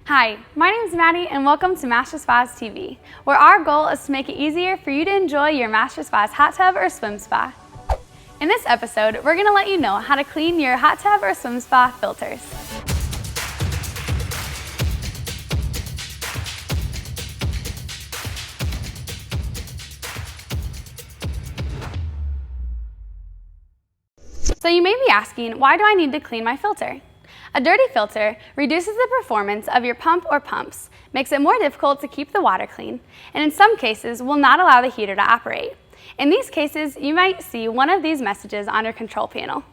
Hi, my name is Maddie and welcome to Master Spas TV, where our goal is to make it easier for you to enjoy your Master Spas hot tub or swim spa. In this episode, we're going to let you know how to clean your hot tub or swim spa filters. So you may be asking, why do I need to clean my filter? A dirty filter reduces the performance of your pump or pumps, makes it more difficult to keep the water clean, and in some cases will not allow the heater to operate. In these cases, you might see one of these messages on your control panel.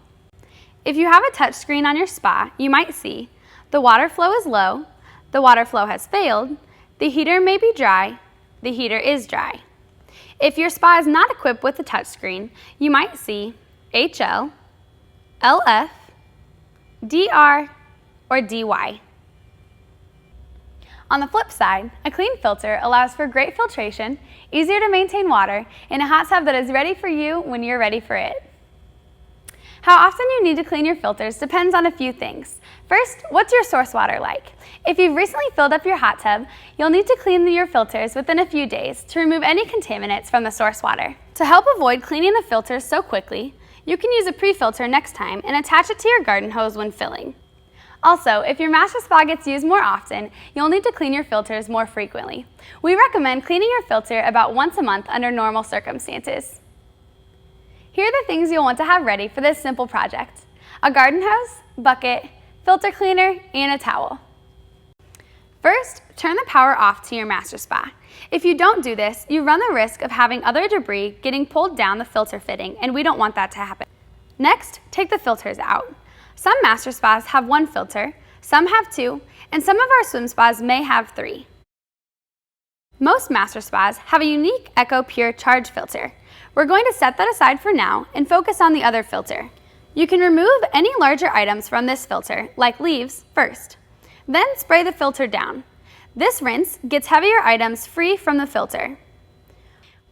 If you have a touch screen on your spa, you might see, the water flow is low, the water flow has failed, the heater may be dry, the heater is dry. If your spa is not equipped with a touch screen, you might see HL, LF, DR, or DY. On the flip side, a clean filter allows for great filtration, easier to maintain water, and a hot tub that is ready for you when you're ready for it. How often you need to clean your filters depends on a few things. First, what's your source water like? If you've recently filled up your hot tub, you'll need to clean your filters within a few days to remove any contaminants from the source water. To help avoid cleaning the filters so quickly, you can use a pre-filter next time and attach it to your garden hose when filling. Also, if your master spa gets used more often, you'll need to clean your filters more frequently. We recommend cleaning your filter about once a month under normal circumstances. Here are the things you'll want to have ready for this simple project: a garden hose, bucket, filter cleaner, and a towel. First, turn the power off to your master spa. If you don't do this, you run the risk of having other debris getting pulled down the filter fitting, and we don't want that to happen. Next, take the filters out. Some master spas have one filter, some have two, and some of our swim spas may have three. Most master spas have a unique EcoPur charge filter. We're going to set that aside for now and focus on the other filter. You can remove any larger items from this filter, like leaves, first. Then spray the filter down. This rinse gets heavier items free from the filter.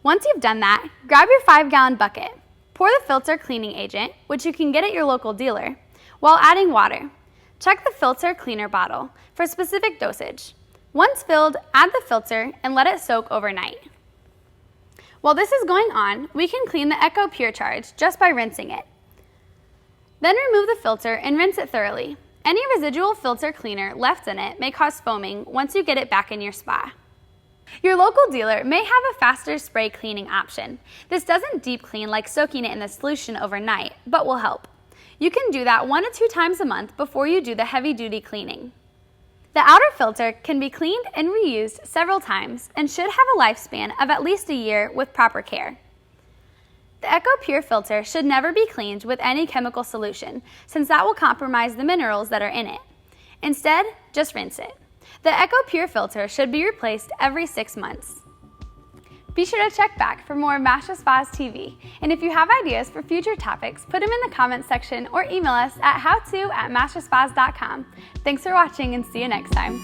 Once you've done that, grab your 5-gallon bucket. Pour the filter cleaning agent, which you can get at your local dealer, while adding water. Check the filter cleaner bottle for specific dosage. Once filled, add the filter and let it soak overnight. While this is going on, we can clean the EcoPur charge just by rinsing it. Then remove the filter and rinse it thoroughly. Any residual filter cleaner left in it may cause foaming once you get it back in your spa. Your local dealer may have a faster spray cleaning option. This doesn't deep clean like soaking it in the solution overnight, but will help. You can do that 1 to 2 times a month before you do the heavy-duty cleaning. The outer filter can be cleaned and reused several times and should have a lifespan of at least a year with proper care. The EcoPur filter should never be cleaned with any chemical solution, since that will compromise the minerals that are in it. Instead, just rinse it. The EcoPur filter should be replaced every 6 months. Be sure to check back for more Master Spas TV, and if you have ideas for future topics, put them in the comments section or email us at howto@masterspas.com. Thanks for watching and see you next time.